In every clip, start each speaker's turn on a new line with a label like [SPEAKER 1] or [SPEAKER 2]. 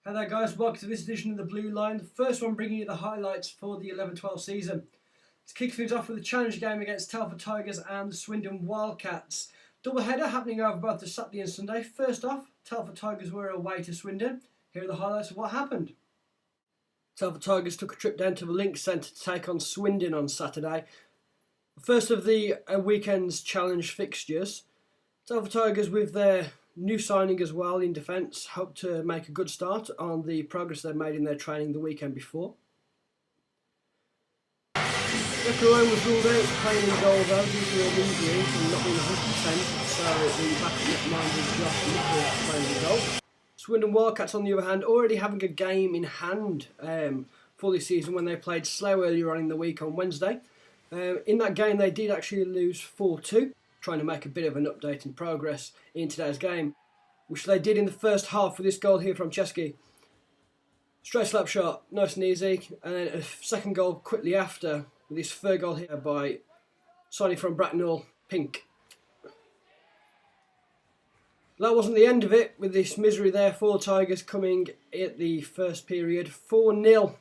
[SPEAKER 1] Hi there guys, welcome to this edition of the Blue Line, the first one bringing you the highlights for the 11-12 season. Let's kick things off with the challenge game against Telford Tigers and the Swindon Wildcats. Double header happening over both the Saturday and Sunday. First off, Telford Tigers were away to Swindon. Here are the highlights of what happened. Telford Tigers took a trip down to the Links Centre to take on Swindon on Saturday. First of the weekend's challenge fixtures. Telford Tigers, with their new signing as well in defence, hope to make a good start on the progress they've made in their training the weekend before. Alone was ruled out for playing in goal though due to an injury and not being 100%, so the backup netminder Josh Nichols playing in goal. Swindon Wildcats, on the other hand, already having a game in hand for this season when they played Slough earlier on in the week on Wednesday. In that game they did actually lose 4-2, trying to make a bit of an update in progress in today's game, which they did in the first half with this goal here from Chesky. Straight slap shot, nice and easy, and then a second goal quickly after, with this third goal here by Sonny from Bracknell, Pink. That wasn't the end of it, with this misery there for Tigers coming at the first period. 4-0.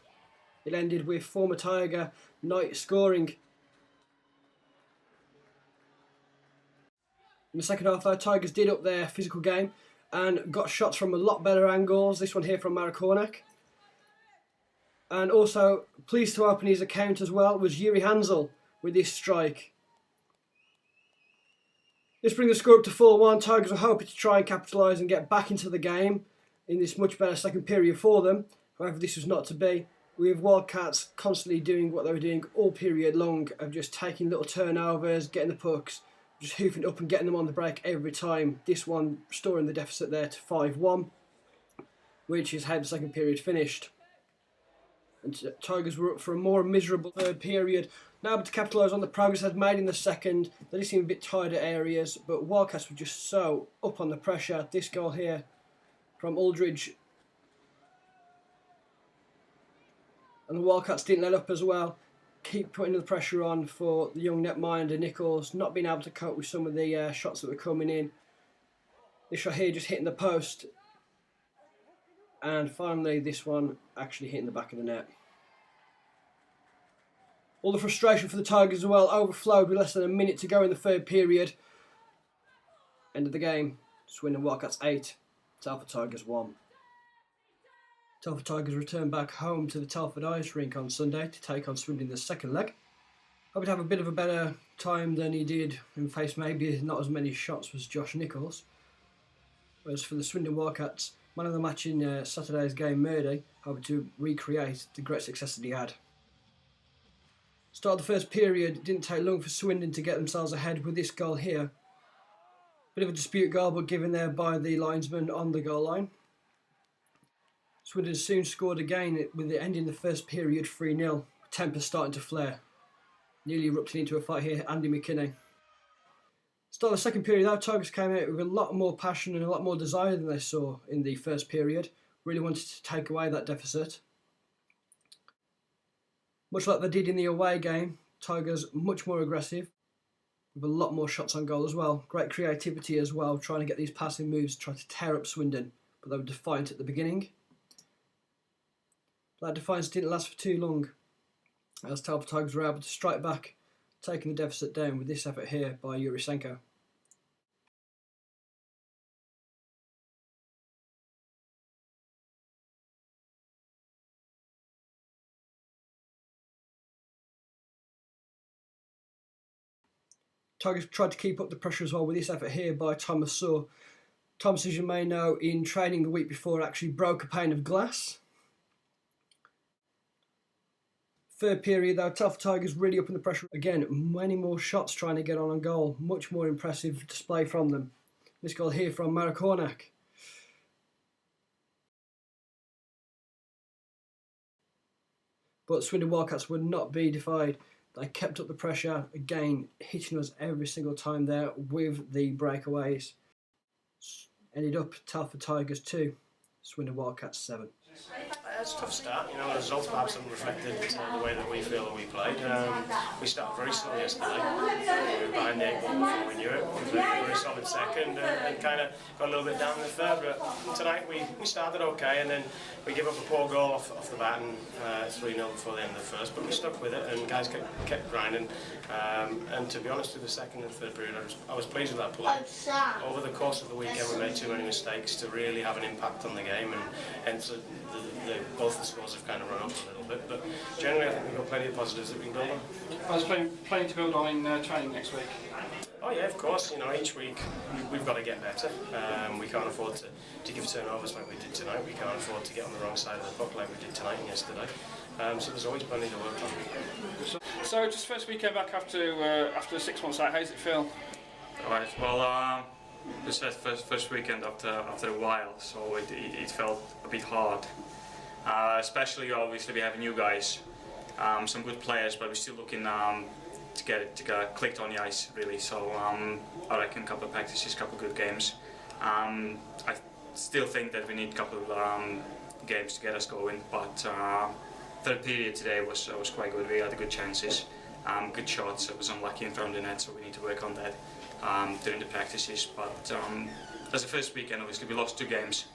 [SPEAKER 1] It ended with former Tiger Knight scoring. In the second half, our Tigers did up their physical game and got shots from a lot better angles. This one here from Marek Hornak. And also, pleased to open his account as well, was Yuri Hansel with this strike. This brings the score up to 4-1. Tigers were hoping to try and capitalise and get back into the game in this much better second period for them. However, this was not to be, with Wildcats constantly doing what they were doing all period long, of just taking little turnovers, getting the pucks, just hoofing up and getting them on the break every time. This one restoring the deficit there to 5-1, which is how the second period finished. And Tigers were up for a more miserable third period. Now able to capitalise on the progress they'd made in the second. They did seem a bit tired at areas, but Wildcats were just so up on the pressure. This goal here from Aldridge. And the Wildcats didn't let up as well. Keep putting the pressure on for the young netminder Nichols, not being able to cope with some of the shots that were coming in. This shot here just hitting the post. And finally this one actually hitting the back of the net. All the frustration for the Tigers as well overflowed with less than a minute to go in the third period. End of the game. Swindon Wildcats 8, Telford Tigers 1. Telford Tigers return back home to the Telford Ice Rink on Sunday to take on Swindon in the second leg. Hoping to have a bit of a better time than he did and face maybe not as many shots as Josh Nichols. Whereas for the Swindon Wildcats, man of the match in Saturday's game, Murdy, hoping to recreate the great success that he had. Start of the first period, it didn't take long for Swindon to get themselves ahead with this goal here. Bit of a dispute goal, but given there by the linesman on the goal line. Swindon soon scored again with it ending the first period 3-0. Temper starting to flare. Nearly erupting into a fight here, Andy McKinney. Start of the second period, our Tigers came out with a lot more passion and a lot more desire than they saw in the first period. Really wanted to take away that deficit. Much like they did in the away game, Tigers much more aggressive, with a lot more shots on goal as well. Great creativity as well, trying to get these passing moves, trying to tear up Swindon, but they were defiant at the beginning. That defiance didn't last for too long, as Telford Tigers were able to strike back, taking the deficit down with this effort here by Yurisenko. Tigers tried to keep up the pressure as well with this effort here by Thomas Saw. Thomas, as you may know, in training the week before actually broke a pane of glass. Third period though, Telford Tigers really up in the pressure again. Many more shots trying to get on goal. Much more impressive display from them. This goal here from Marek Hornak. But Swindon Wildcats would not be defied. They kept up the pressure, again hitting us every single time there with the breakaways. Ended up Telford Tigers 2, Swindon Wildcats 7.
[SPEAKER 2] it's a tough start. You know, the results perhaps haven't reflected the way that we feel that we played. We started very slow yesterday. We were behind the 8 ball before we knew it. We played a very solid second and kind of got a little bit down in the third. But tonight we started okay, and then we gave up a poor goal off the bat, and 3-0 before the end of the first. But we stuck with it, and guys kept grinding. And to be honest, through the second and third period, I was pleased with that play. Over the course of the weekend, we made too many mistakes to really have an impact on the game, and so both the scores have kind of run up a little bit. But generally, I think we've got plenty of positives that we can build on.
[SPEAKER 3] There's plenty to build on in training next week.
[SPEAKER 2] Oh yeah, of course. You know, each week we've got to get better. We can't afford to give turnovers like we did tonight. We can't afford to get on the wrong side of the puck like we did tonight and yesterday. So there's always plenty to work on.
[SPEAKER 3] So just first weekend back after 6 months out, how does it feel?
[SPEAKER 4] Alright, well, this is first weekend after a while, so it felt a bit hard. Especially, obviously, we have new guys, some good players, but we're still looking to get it clicked on the ice, really. So I reckon a couple of practices, a couple of good games. I still think that we need a couple of games to get us going, but third period today was quite good. We had good chances, good shots. I was unlucky in front of the net, so we need to work on that during the practices. But as the first weekend, obviously we lost 2 games,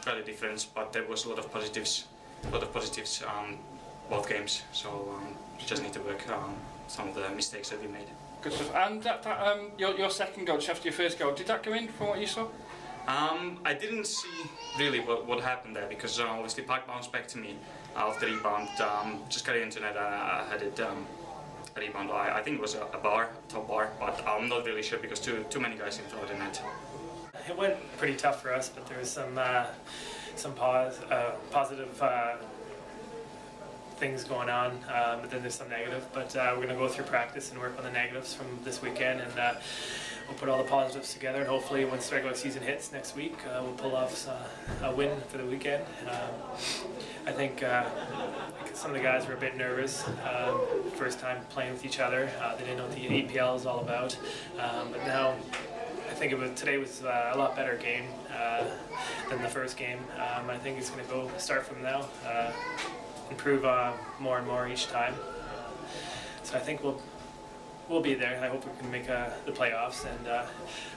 [SPEAKER 4] fairly different, but there was a lot of positives both games. So we just need to work some of the mistakes that we made.
[SPEAKER 3] Good stuff. And your second goal, just after your first goal, did that go in from what you saw?
[SPEAKER 4] I didn't see really what happened there, because obviously puck bounced back to me off the rebound. Just got into net, I had it a rebound. I think it was a bar, top bar, but I'm not really sure because too many guys in front of the net.
[SPEAKER 5] It went pretty tough for us, but there was some positive things going on, but then there's some negative. But we're going to go through practice and work on the negatives from this weekend, and we'll put all the positives together, and hopefully once the regular season hits next week, we'll pull off a win for the weekend. I think some of the guys were a bit nervous, first time playing with each other. They didn't know what the EPL is all about, but now I think today was a lot better game than the first game. I think it's going to start from now, improve more and more each time. So I think we'll be there. I hope we can make the playoffs, and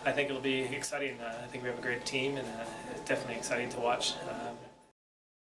[SPEAKER 5] I think it'll be exciting. I think we have a great team, and definitely exciting to watch.